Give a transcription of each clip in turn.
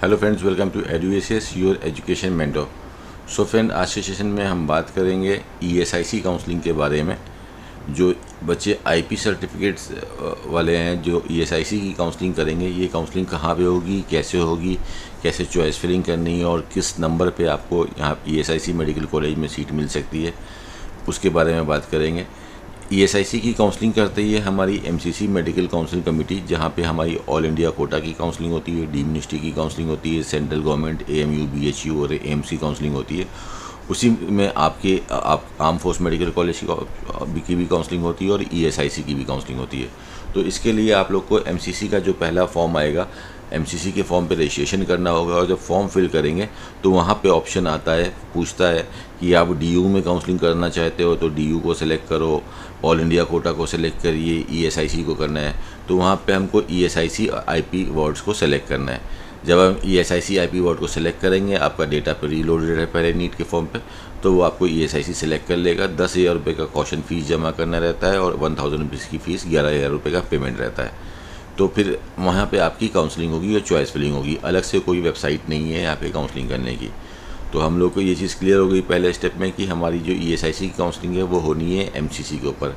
Hello friends, welcome to Eduacious your education mentor. So friend, आज के session में हम बात करेंगे ईएसआईसी काउंसलिंग के बारे में। जो बच्चे आईपी सर्टिफिकेट्स वाले हैं जो ईएसआईसी की काउंसलिंग करेंगे, ये काउंसलिंग कहाँ पे होगी, कैसे चॉइस फिलिंग करनी है और किस नंबर पे आपको यहाँ ईएसआईसी मेडिकल कॉलेज में सीट मिल सकती है, उसके बारे में बात करेंगे। ईएसआईसी की काउंसलिंग करते ही है हमारी एमसीसी मेडिकल काउंसलिंग कमेटी, जहाँ पे हमारी ऑल इंडिया कोटा की काउंसलिंग होती है, डीम्ड यूनिवर्सिटी की काउंसलिंग होती है, सेंट्रल गवर्नमेंट एएमयू बीएचयू और एएमसी काउंसलिंग होती है। उसी में आप आर्म फोर्स मेडिकल कॉलेज की भी काउंसलिंग होती है और ईएसआईसी की भी काउंसलिंग होती है। तो इसके लिए आप लोग को एमसीसी का जो पहला फॉर्म आएगा, एमसीसी के फॉर्म पे रजिस्ट्रेशन करना होगा और जब फॉर्म फिल करेंगे तो वहाँ पे ऑप्शन आता है, पूछता है कि आप डीयू में काउंसलिंग करना चाहते हो तो डीयू को सिलेक्ट करो, ऑल इंडिया कोटा को सिलेक्ट करिए, ईएसआईसी को करना है तो वहाँ पे हमको ईएसआईसी आईपी वार्ड्स को सिलेक्ट करना है। जब हम ईएसआईसी आईपी वार्ड को सिलेक्ट करेंगे, आपका डेटा पे रीलोडेड है पहले नीट के फॉर्म पे, तो वो आपको ईएसआईसी सिलेक्ट कर लेगा। 10,000 रुपये का कॉशन फीस जमा करना रहता है और 1,000 रुपीज़ की फ़ीस 11,000 रुपये का पेमेंट रहता है। तो फिर वहाँ पे आपकी काउंसलिंग होगी और चॉइस फिलिंग होगी। अलग से कोई वेबसाइट नहीं है यहाँ पे काउंसलिंग करने की। तो हम लोग को ये चीज़ क्लियर हो गई पहले स्टेप में कि हमारी जो ईएसआईसी की काउंसलिंग है वो होनी है एमसीसी के ऊपर।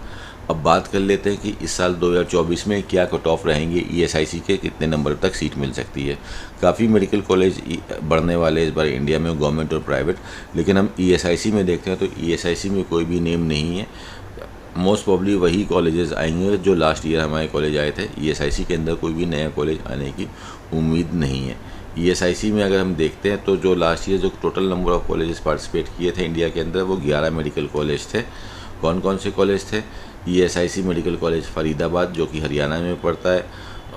अब बात कर लेते हैं कि इस साल 2024 में क्या कट ऑफ रहेंगे, ईएसआईसी के कितने नंबर तक सीट मिल सकती है। काफ़ी मेडिकल कॉलेज बढ़ने वाले इस बार इंडिया में, गवर्नमेंट और प्राइवेट, लेकिन हम ईएसआईसी में देखते हैं तो ईएसआईसी में कोई भी नेम नहीं है। मोस्ट प्रॉब्ली वही कॉलेजेस आएंगे जो लास्ट ईयर हमारे कॉलेज आए थे। ईएसआईसी के अंदर कोई भी नया कॉलेज आने की उम्मीद नहीं है। ईएसआईसी में अगर हम देखते हैं तो जो लास्ट ईयर जो total number of colleges participate किए थे इंडिया के अंदर, वो 11 मेडिकल कॉलेज थे। कौन कौन से कॉलेज थे? ईएसआईसी मेडिकल कॉलेज फरीदाबाद जो कि हरियाणा में पड़ता है,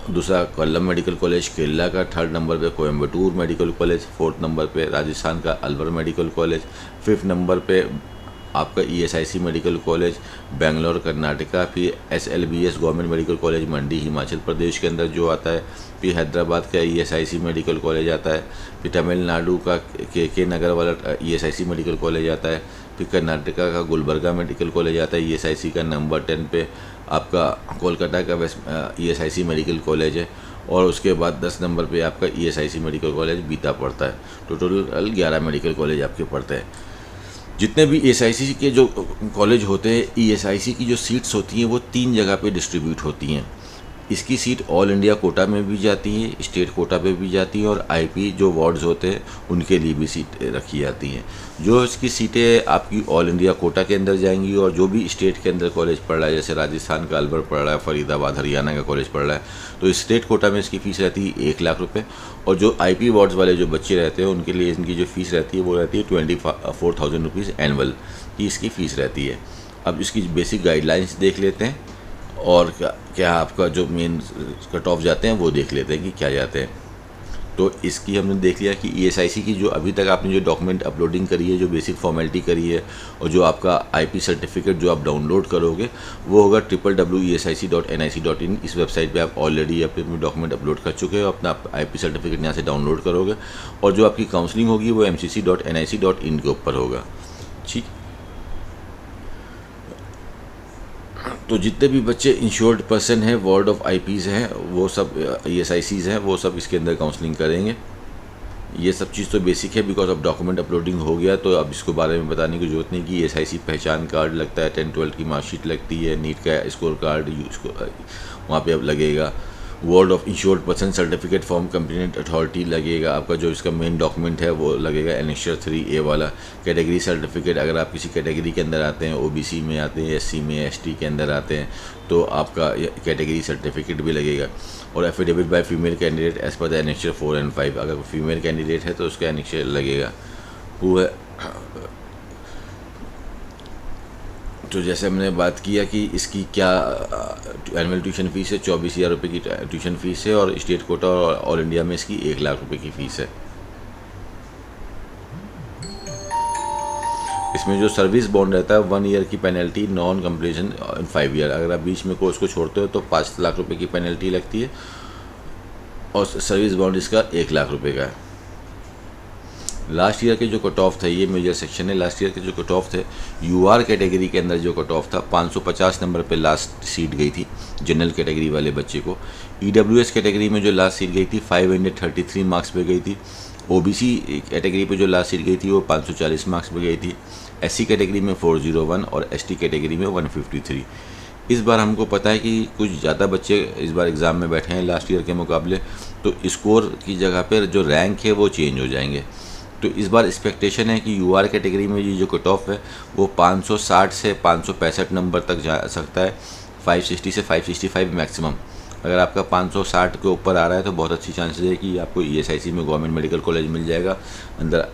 दूसरा कोल्लम मेडिकल कॉलेज केरला का, थर्ड नंबर पे Coimbatore medical college, fourth number पे राजस्थान का Alwar medical college, fifth number पे आपका ESIC medical college Bangalore Karnataka, फिर एसएलबीएस गवर्नमेंट मेडिकल कॉलेज मंडी हिमाचल प्रदेश के अंदर जो आता है, फिर हैदराबाद का ईएसआईसी मेडिकल कॉलेज आता है, फिर तमिलनाडु का के नगर वाला ईएसआईसी मेडिकल कॉलेज आता है, फिर कर्नाटका का गुलबर्गा मेडिकल कॉलेज आता है ईएसआईसी का। नंबर 10 पे आपका कोलकाता का ईएसआईसी मेडिकल कॉलेज है और उसके बाद 10 नंबर पे आपका ईएसआईसी मेडिकल कॉलेज बीता पड़ता है। तो टोटल 11 मेडिकल कॉलेज आपके पड़ते हैं। जितने भी ईएसआईसी के जो कॉलेज होते हैं, ईएसआईसी की जो सीट्स होती हैं वो 3 जगह पे डिस्ट्रीब्यूट होती हैं। इसकी सीट ऑल इंडिया कोटा में भी जाती है, स्टेट कोटा पे भी जाती है और आईपी जो वार्ड्स होते हैं उनके लिए भी सीट रखी जाती हैं। जो इसकी सीटें आपकी ऑल इंडिया कोटा के अंदर जाएंगी और जो भी स्टेट के अंदर कॉलेज पढ़ रहा है, जैसे राजस्थान का अलवर पढ़ रहा है, फरीदाबाद हरियाणा का कॉलेज पढ़ रहा है, तो स्टेट कोटा में इसकी फ़ीस रहती है 1 लाख रुपये। और जो आईपी वार्ड्स वाले जो बच्चे रहते हैं उनके लिए इनकी जो फ़ीस रहती है वो रहती है 24,000 रुपीज़ एनुअल की इसकी फ़ीस रहती है। अब इसकी बेसिक गाइडलाइंस देख लेते हैं और क्या आपका जो मेन कट ऑफ जाते हैं वो देख लेते हैं कि क्या जाते हैं। तो इसकी हमने देख लिया कि ईएसआईसी की जो अभी तक आपने जो डॉक्यूमेंट अपलोडिंग करी है, जो बेसिक फॉर्मेलिटी करी है और जो आपका आईपी सर्टिफिकेट जो आप डाउनलोड करोगे वो होगा www.esi.nic.in। इस वेबसाइट पे आप ऑलरेडी अपने डॉक्यूमेंट अपलोड कर चुके हो, अपना आईपी सर्टिफिकेट यहाँ से डाउनलोड करोगे और जो आपकी काउंसलिंग होगी वो mcc.nic.in के ऊपर होगा। ठीक, तो जितने भी बच्चे इंश्योर्ड पर्सन हैं, वार्ड ऑफ आईपीज़ हैं, वो सब ईएसआईसीज़ हैं, वो सब इसके अंदर काउंसलिंग करेंगे। ये सब चीज़ तो बेसिक है, बिकॉज अब डॉक्यूमेंट अपलोडिंग हो गया तो अब इसको बारे में बताने की जरूरत नहीं कि ईएसआईसी पहचान कार्ड लगता है, 10-12 की मार्कशीट लगती है, नीट का स्कोर कार्ड इसको वहाँ पे अब लगेगा, ward of insured person certificate from complaint authority लगेगा, आपका जो इसका मेन डॉक्यूमेंट है वो लगेगा एनेक्सर 3A वाला। कैटेगरी सर्टिफिकेट, अगर आप किसी कैटेगरी के अंदर आते हैं, ओबीसी में आते हैं, एससी में, एसटी के अंदर आते हैं, तो आपका कैटेगरी सर्टिफिकेट भी लगेगा। और affidavit by female candidate as per the annexure 4 और 5, अगर फीमेल कैंडिडेट है तो उसका एनेक्सर लगेगा। वो है तो जैसे हमने बात किया कि इसकी क्या एनुअल ट्यूशन फ़ीस है, 24,000 रुपये की ट्यूशन फ़ीस है और स्टेट कोटा और ऑल इंडिया में इसकी 1 लाख रुपये की फ़ीस है। इसमें जो सर्विस बॉन्ड रहता है 1 ईयर की पेनल्टी, नॉन कंप्लीशन इन 5 ईयर। अगर आप बीच में कोर्स को छोड़ते हो तो 5 लाख रुपये की पेनल्टी लगती है और सर्विस बॉन्ड इसका 1 लाख रुपये का है। लास्ट ईयर के जो कट ऑफ थे, ये मेजर सेक्शन है, लास्ट ईयर के जो कट ऑफ थे यूआर कैटेगरी के अंदर जो कट ऑफ था 550 नंबर पे लास्ट सीट गई थी जनरल कैटेगरी वाले बच्चे को। ईडब्ल्यूएस कैटेगरी में जो लास्ट सीट गई थी 533 मार्क्स पे गई थी। ओबीसी कैटेगरी पे जो लास्ट सीट गई थी वो 540 मार्क्स पे गई थी। एससी कैटेगरी में 401 और एसटी कैटेगरी में 153। इस बार हमको पता है कि कुछ ज़्यादा बच्चे इस बार एग्ज़ाम में बैठे हैं लास्ट ईयर के मुकाबले, तो स्कोर की जगह पर जो रैंक है वो चेंज हो जाएंगे। तो इस बार एक्सपेक्टेशन है कि यूआर कैटेगरी में ये जो कट ऑफ है वो 560 से 565 नंबर तक जा सकता है, 560 से 565 मैक्सिमम। अगर आपका 560 के ऊपर आ रहा है तो बहुत अच्छी चांसेस है कि आपको ईएसआईसी में गवर्नमेंट मेडिकल कॉलेज मिल जाएगा अंदर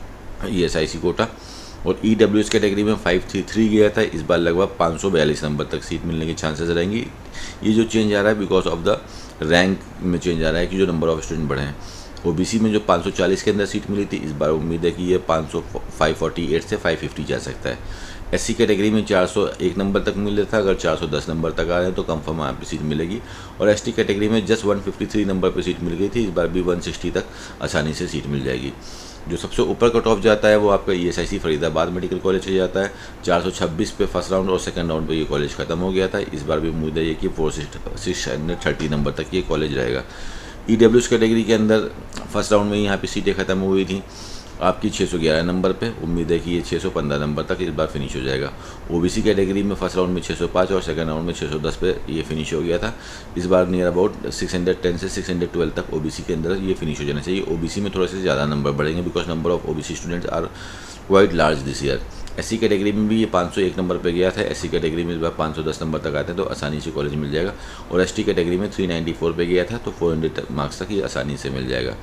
ईएसआईसी कोटा। और ईडब्ल्यूएस कैटेगरी में 533 गया था, इस बार लगभग 542 नंबर तक सीट मिलने की चांसेस रहेंगी। ये जो चेंज आ रहा है बिकॉज ऑफ द रैंक में चेंज आ रहा है कि जो नंबर ऑफ स्टूडेंट बढ़े हैं। ओबीसी में जो 540 के अंदर सीट मिली थी, इस बार उम्मीद है कि ये 548 से 550 जा सकता है। एससी कैटेगरी में 401 नंबर तक मिल रहा था, अगर 410 नंबर तक आ रहे हैं तो कंफर्म यहाँ पे सीट मिलेगी। और एसटी कैटेगरी में जस्ट 153 नंबर पे सीट मिल गई थी, इस बार भी 160 तक आसानी से सीट मिल जाएगी। जो सबसे ऊपर कट ऑफ जाता है वो आपका ईएसआईसी फरीदाबाद मेडिकल कॉलेज से जाता है। 426 पे फर्स्ट राउंड और सेकंड राउंड पे ये कॉलेज खत्म हो गया था, इस बार भी उम्मीद है कि 630 नंबर तक ये कॉलेज रहेगा। ईडब्ल्यूएस कैटेगरी के अंदर फर्स्ट राउंड में यहाँ पे सीटें ख़त्म हुई थी आपकी 611 नंबर पे, उम्मीद है कि ये 615 नंबर तक इस बार फिनिश हो जाएगा। ओबीसी कैटेगरी में फर्स्ट राउंड में 605 और सेकंड राउंड में 610 पे ये फिनिश हो गया था, इस बार नियर अबाउट 610 से 612 तक ओबीसी के अंदर ये फिनिश हो जाना चाहिए। ओबीसी में थोड़े से ज़्यादा नंबर बढ़ेंगे because number of OBC students are quite large this year. SC category में भी ये 501 नंबर पे गया था, एससी कैटेगरी में इस बार 510 नंबर तक आते हैं तो आसानी से कॉलेज मिल जाएगा। और एसटी कैटेगरी में 394 पे गया था तो 400 मार्क्स तक ये आसानी से मिल जाएगा।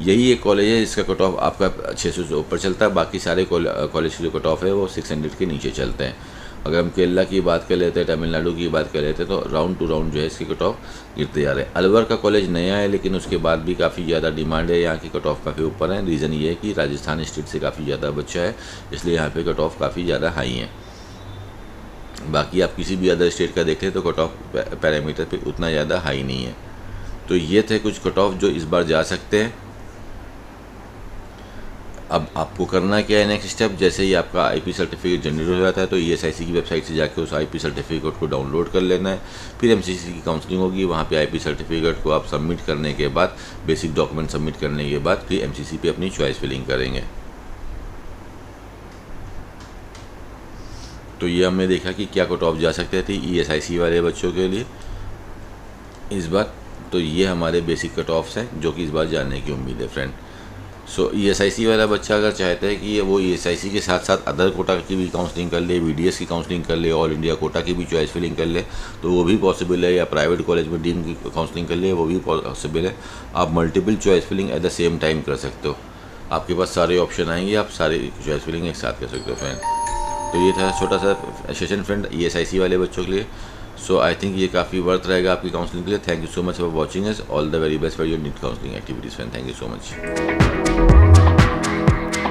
यही एक कॉलेज है जिसका कट ऑफ आपका 600 से ऊपर चलता है, बाकी सारे कॉलेज के जो कट ऑफ है वो 600 के नीचे चलते हैं। अगर हम केरला की बात कर लेते हैं, तमिलनाडु की बात कर लेते हैं तो राउंड टू राउंड जो है इसके कट ऑफ गिरते जा रहे हैं। अलवर का कॉलेज नया है लेकिन उसके बाद भी काफ़ी ज़्यादा डिमांड है, यहाँ की कट ऑफ काफ़ी ऊपर है। रीज़न ये है कि राजस्थान स्टेट से काफ़ी ज़्यादा बच्चा है, इसलिए यहाँ पे कट ऑफ काफ़ी ज़्यादा हाई है। बाकी आप किसी भी अदर स्टेट का देखें तो कट ऑफ पैरामीटर पे उतना ज़्यादा हाई नहीं है। तो ये थे कुछ कट ऑफ जो इस बार जा सकते हैं। अब आपको करना क्या है नेक्स्ट स्टेप, जैसे ही आपका आईपी सर्टिफिकेट जनरेट हो जाता है तो ईएसआईसी की वेबसाइट से जाके उस आईपी सर्टिफिकेट को डाउनलोड कर लेना है। फिर एमसीसी की काउंसलिंग होगी, वहाँ पे आईपी सर्टिफिकेट को आप सबमिट करने के बाद, बेसिक डॉक्यूमेंट सबमिट करने के बाद फिर एमसीसी पे अपनी चॉइस फिलिंग करेंगे। तो ये हमने देखा कि क्या कट ऑफ जा सकते थे ईएसआईसी वाले बच्चों के लिए इस बार। तो ये हमारे बेसिक कट ऑफ्स हैं जो कि इस बार जानने की उम्मीद है फ्रेंड। सो ईएसआईसी वाला बच्चा अगर चाहता है कि वो ईएसआईसी के साथ साथ अदर कोटा की भी काउंसलिंग कर ले, वीडीएस की काउंसलिंग कर ले, ऑल इंडिया कोटा की भी चॉइस फिलिंग कर ले तो वो भी पॉसिबल है, या प्राइवेट कॉलेज में डीम की काउंसलिंग कर ले वो भी पॉसिबल है। आप multiple choice filling at the same time कर सकते हो, आपके पास सारे ऑप्शन आएंगे, आप सारी चॉइस फिलिंग एक साथ कर सकते हो फ्रेंड। तो ये था छोटा सा सेशन फ्रेंड ईएसआईसी वाले बच्चों के लिए। सो आई थिंक ये काफ़ी वर्थ रहेगा आपकी काउंसलिंग के लिए। Thank you so much for watching us, all the very best for your NEET counselling activities friend, thank you so much.